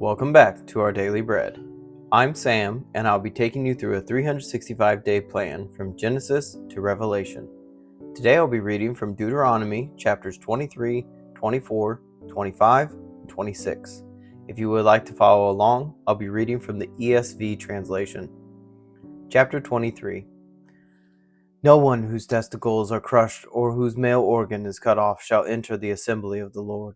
Welcome back to our Daily Bread. I'm Sam, and I'll be taking you through a 365-day plan from Genesis to Revelation. Today I'll be reading from Deuteronomy chapters 23, 24, 25, and 26. If you would like to follow along, I'll be reading from the ESV translation. Chapter 23. No one whose testicles are crushed or whose male organ is cut off shall enter the assembly of the Lord.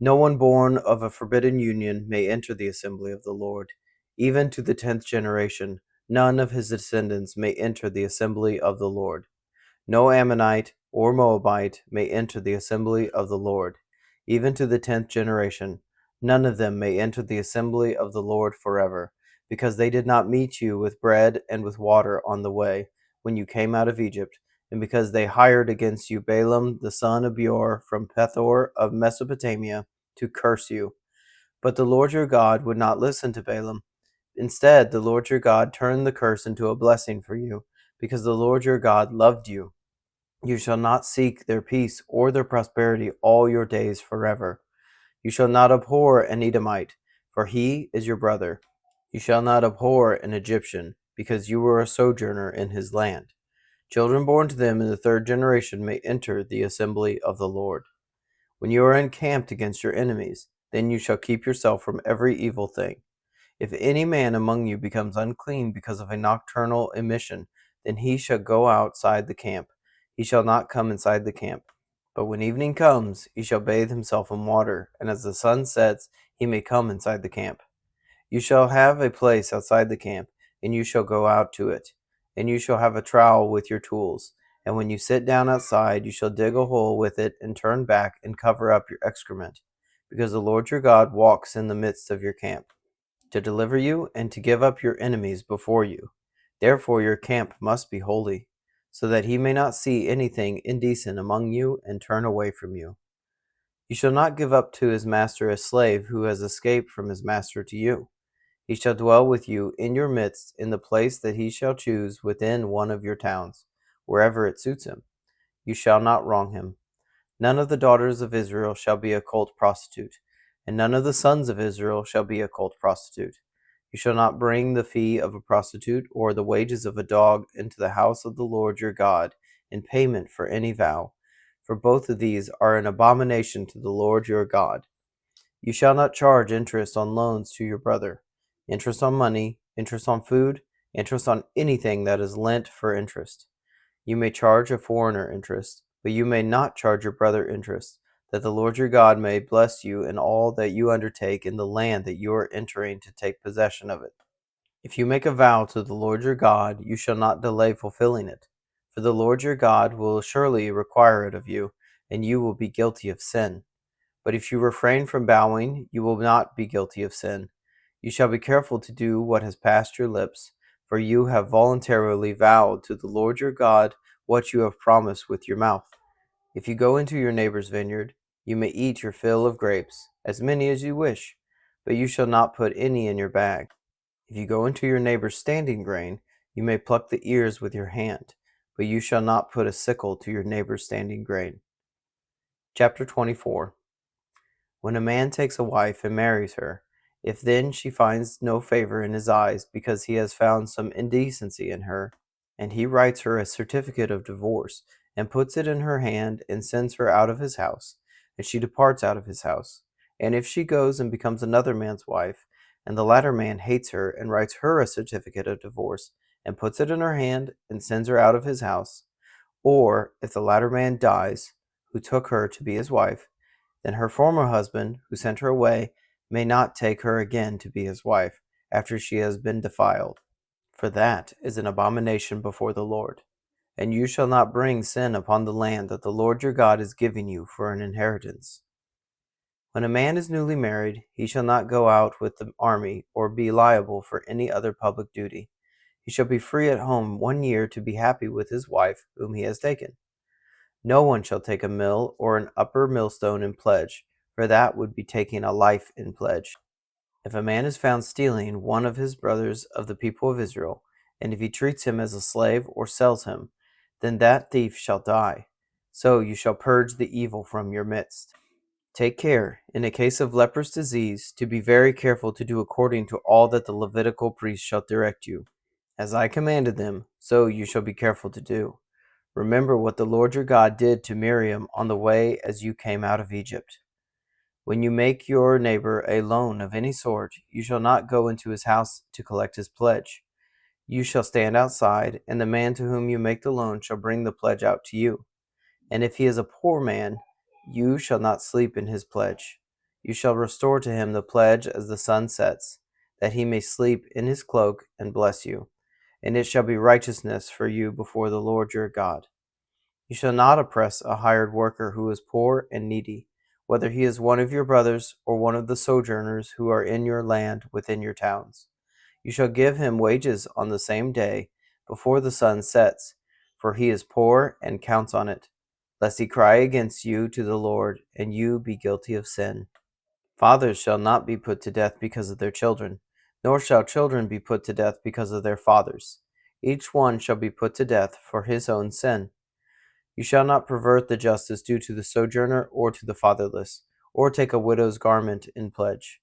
No one born of a forbidden union may enter the assembly of the Lord. Even to the 10th generation, none of his descendants may enter the assembly of the Lord. No Ammonite or Moabite may enter the assembly of the Lord. Even to the 10th generation, none of them may enter the assembly of the Lord forever, because they did not meet you with bread and with water on the way, when you came out of Egypt, and because they hired against you Balaam the son of Beor from Pethor of Mesopotamia to curse you. But the Lord your God would not listen to Balaam. Instead, the Lord your God turned the curse into a blessing for you, because the Lord your God loved you. You shall not seek their peace or their prosperity all your days forever. You shall not abhor an Edomite, for he is your brother. You shall not abhor an Egyptian, because you were a sojourner in his land. Children born to them in the 3rd generation may enter the assembly of the Lord. When you are encamped against your enemies, then you shall keep yourself from every evil thing. If any man among you becomes unclean because of a nocturnal emission, then he shall go outside the camp. He shall not come inside the camp. But when evening comes, he shall bathe himself in water, and as the sun sets, he may come inside the camp. You shall have a place outside the camp, and you shall go out to it. And you shall have a trowel with your tools. And when you sit down outside, you shall dig a hole with it, and turn back, and cover up your excrement. Because the Lord your God walks in the midst of your camp, to deliver you and to give up your enemies before you. Therefore your camp must be holy, so that he may not see anything indecent among you and turn away from you. You shall not give up to his master a slave who has escaped from his master to you. He shall dwell with you in your midst in the place that he shall choose within one of your towns, wherever it suits him. You shall not wrong him. None of the daughters of Israel shall be a cult prostitute, and none of the sons of Israel shall be a cult prostitute. You shall not bring the fee of a prostitute or the wages of a dog into the house of the Lord your God in payment for any vow, for both of these are an abomination to the Lord your God. You shall not charge interest on loans to your brother, interest on money, interest on food, interest on anything that is lent for interest. You may charge a foreigner interest, but you may not charge your brother interest, that the Lord your God may bless you in all that you undertake in the land that you are entering to take possession of it. If you make a vow to the Lord your God, you shall not delay fulfilling it, for the Lord your God will surely require it of you, and you will be guilty of sin. But if you refrain from vowing, you will not be guilty of sin. You shall be careful to do what has passed your lips, for you have voluntarily vowed to the Lord your God what you have promised with your mouth. If you go into your neighbor's vineyard, you may eat your fill of grapes, as many as you wish, but you shall not put any in your bag. If you go into your neighbor's standing grain, you may pluck the ears with your hand, but you shall not put a sickle to your neighbor's standing grain. Chapter 24. When a man takes a wife and marries her, if then she finds no favor in his eyes because he has found some indecency in her, and he writes her a certificate of divorce, and puts it in her hand, and sends her out of his house, and she departs out of his house. And if she goes and becomes another man's wife, and the latter man hates her, and writes her a certificate of divorce, and puts it in her hand, and sends her out of his house, or if the latter man dies, who took her to be his wife, then her former husband, who sent her away, may not take her again to be his wife, after she has been defiled. For that is an abomination before the Lord. And you shall not bring sin upon the land that the Lord your God is giving you for an inheritance. When a man is newly married, he shall not go out with the army, or be liable for any other public duty. He shall be free at home 1 year to be happy with his wife whom he has taken. No one shall take a mill or an upper millstone in pledge, for that would be taking a life in pledge. If a man is found stealing one of his brothers of the people of Israel, and if he treats him as a slave or sells him, then that thief shall die. So you shall purge the evil from your midst. Take care, in a case of leprous disease, to be very careful to do according to all that the Levitical priest shall direct you. As I commanded them, so you shall be careful to do. Remember what the Lord your God did to Miriam on the way as you came out of Egypt. When you make your neighbor a loan of any sort, you shall not go into his house to collect his pledge. You shall stand outside, and the man to whom you make the loan shall bring the pledge out to you. And if he is a poor man, you shall not sleep in his pledge. You shall restore to him the pledge as the sun sets, that he may sleep in his cloak and bless you. And it shall be righteousness for you before the Lord your God. You shall not oppress a hired worker who is poor and needy, whether he is one of your brothers or one of the sojourners who are in your land within your towns. You shall give him wages on the same day, before the sun sets, for he is poor and counts on it, lest he cry against you to the Lord, and you be guilty of sin. Fathers shall not be put to death because of their children, nor shall children be put to death because of their fathers. Each one shall be put to death for his own sin. You shall not pervert the justice due to the sojourner or to the fatherless, or take a widow's garment in pledge.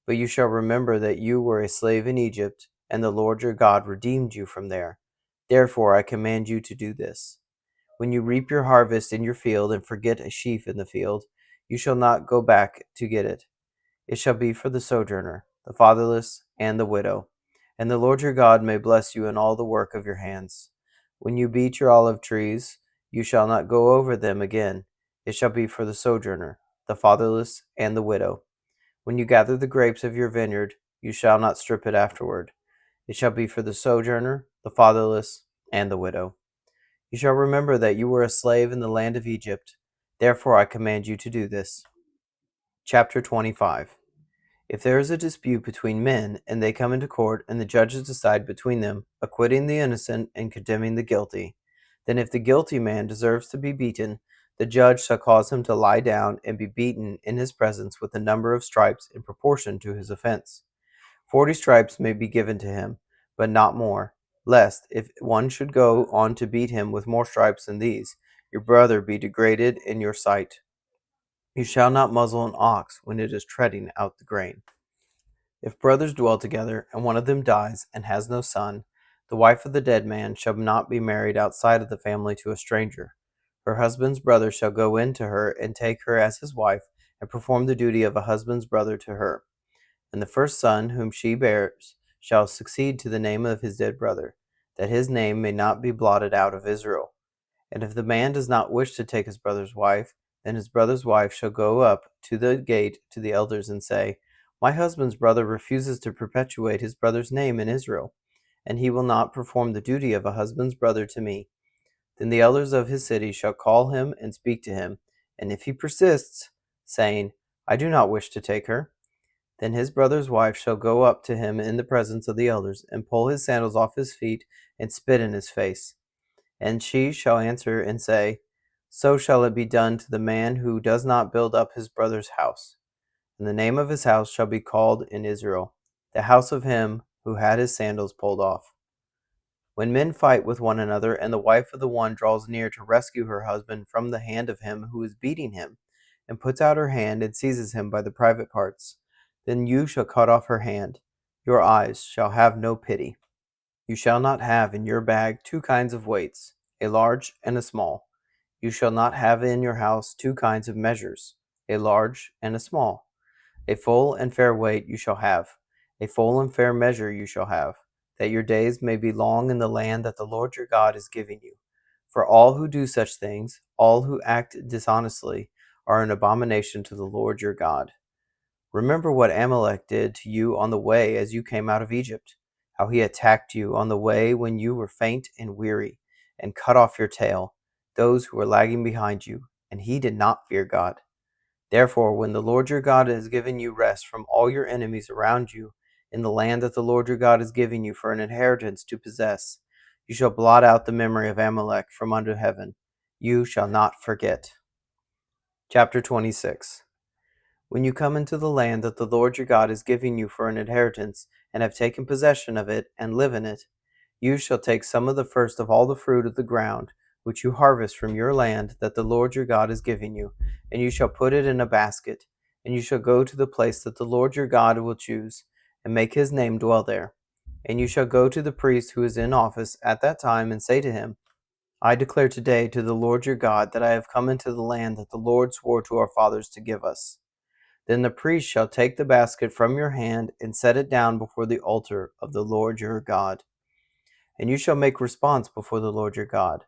But you shall remember that you were a slave in Egypt, and the Lord your God redeemed you from there. Therefore I command you to do this. When you reap your harvest in your field and forget a sheaf in the field, you shall not go back to get it. It shall be for the sojourner, the fatherless, and the widow. And the Lord your God may bless you in all the work of your hands. When you beat your olive trees, you shall not go over them again. It shall be for the sojourner, the fatherless, and the widow. When you gather the grapes of your vineyard, you shall not strip it afterward. It shall be for the sojourner, the fatherless, and the widow. You shall remember that you were a slave in the land of Egypt. Therefore I command you to do this. Chapter 25. If there is a dispute between men, and they come into court, and the judges decide between them, acquitting the innocent and condemning the guilty, then if the guilty man deserves to be beaten, the judge shall cause him to lie down and be beaten in his presence with a number of stripes in proportion to his offense. 40 stripes may be given to him, but not more, lest, if one should go on to beat him with more stripes than these, your brother be degraded in your sight. You shall not muzzle an ox when it is treading out the grain. If brothers dwell together, and one of them dies and has no son, the wife of the dead man shall not be married outside of the family to a stranger. Her husband's brother shall go in to her and take her as his wife, and perform the duty of a husband's brother to her. And the first son whom she bears shall succeed to the name of his dead brother, that his name may not be blotted out of Israel. And if the man does not wish to take his brother's wife, then his brother's wife shall go up to the gate to the elders and say, My husband's brother refuses to perpetuate his brother's name in Israel, and he will not perform the duty of a husband's brother to me. Then the elders of his city shall call him and speak to him, and if he persists, saying, I do not wish to take her, then his brother's wife shall go up to him in the presence of the elders, and pull his sandals off his feet, and spit in his face. And she shall answer and say, So shall it be done to the man who does not build up his brother's house. And the name of his house shall be called in Israel, the house of him who had his sandals pulled off. When men fight with one another, and the wife of the one draws near to rescue her husband from the hand of him who is beating him, and puts out her hand and seizes him by the private parts, then you shall cut off her hand. Your eyes shall have no pity. You shall not have in your bag 2 kinds of weights, a large and a small. You shall not have in your house 2 kinds of measures, a large and a small. A full and fair weight you shall have, a full and fair measure you shall have, that your days may be long in the land that the Lord your God is giving you. For all who do such things, all who act dishonestly, are an abomination to the Lord your God. Remember what Amalek did to you on the way as you came out of Egypt, how he attacked you on the way when you were faint and weary, and cut off your tail, those who were lagging behind you, and he did not fear God. Therefore, when the Lord your God has given you rest from all your enemies around you, in the land that the Lord your God is giving you for an inheritance to possess, you shall blot out the memory of Amalek from under heaven. You shall not forget. Chapter 26. When you come into the land that the Lord your God is giving you for an inheritance, and have taken possession of it, and live in it, you shall take some of the first of all the fruit of the ground, which you harvest from your land that the Lord your God is giving you, and you shall put it in a basket, and you shall go to the place that the Lord your God will choose, and make his name dwell there. And you shall go to the priest who is in office at that time, and say to him, I declare today to the Lord your God that I have come into the land that the Lord swore to our fathers to give us. Then the priest shall take the basket from your hand and set it down before the altar of the Lord your God. And you shall make response before the Lord your God.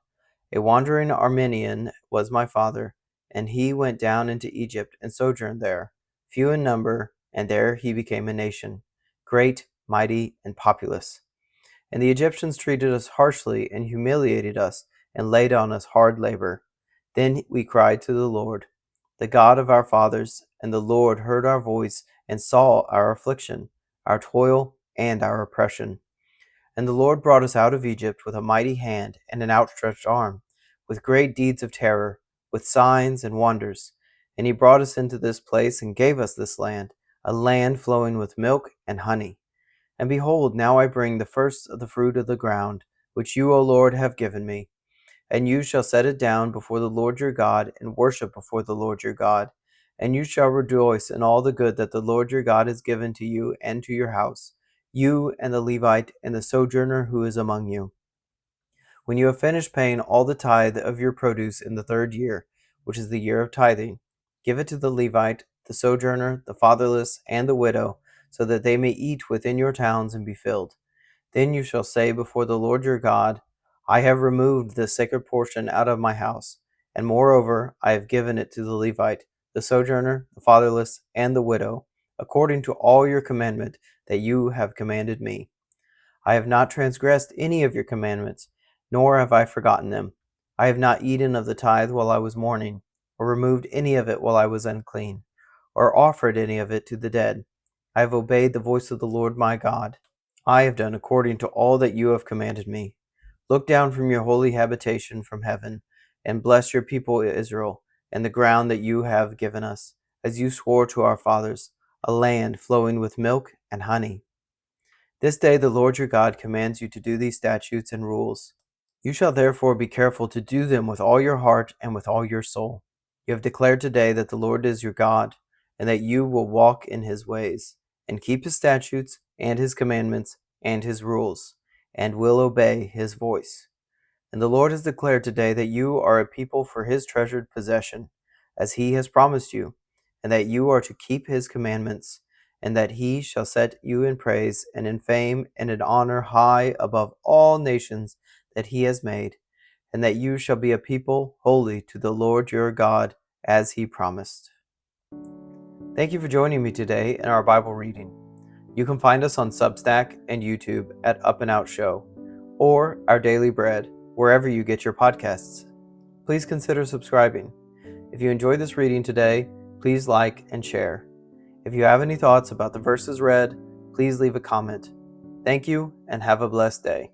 A wandering Armenian was my father, and he went down into Egypt and sojourned there, few in number, and there he became a nation, great, mighty, and populous. And the Egyptians treated us harshly and humiliated us and laid on us hard labor. Then we cried to the Lord, the God of our fathers, and the Lord heard our voice and saw our affliction, our toil, and our oppression. And the Lord brought us out of Egypt with a mighty hand and an outstretched arm, with great deeds of terror, with signs and wonders. And he brought us into this place and gave us this land, a land flowing with milk and honey. And behold, now I bring the first of the fruit of the ground, which you, O Lord, have given me. And you shall set it down before the Lord your God, and worship before the Lord your God. And you shall rejoice in all the good that the Lord your God has given to you and to your house, you and the Levite and the sojourner who is among you. When you have finished paying all the tithe of your produce in the 3rd year, which is the year of tithing, give it to the Levite, the sojourner, the fatherless, and the widow, so that they may eat within your towns and be filled. Then you shall say before the Lord your God, I have removed this sacred portion out of my house, and moreover I have given it to the Levite, the sojourner, the fatherless, and the widow, according to all your commandment that you have commanded me. I have not transgressed any of your commandments, nor have I forgotten them. I have not eaten of the tithe while I was mourning, or removed any of it while I was unclean, or offered any of it to the dead. I have obeyed the voice of the Lord my God. I have done according to all that you have commanded me. Look down from your holy habitation from heaven, and bless your people Israel, and the ground that you have given us, as you swore to our fathers, a land flowing with milk and honey. This day the Lord your God commands you to do these statutes and rules. You shall therefore be careful to do them with all your heart and with all your soul. You have declared today that the Lord is your God, and that you will walk in his ways, and keep his statutes and his commandments and his rules, and will obey his voice. And the Lord has declared today that you are a people for his treasured possession, as he has promised you, and that you are to keep his commandments, and that he shall set you in praise and in fame and in honor high above all nations that he has made, and that you shall be a people holy to the Lord your God, as he promised. Thank you for joining me today in our Bible reading. You can find us on Substack and YouTube at Up+Out Show, or Our Daily Bread, wherever you get your podcasts. Please consider subscribing. If you enjoyed this reading today, please like and share. If you have any thoughts about the verses read, please leave a comment. Thank you, and have a blessed day.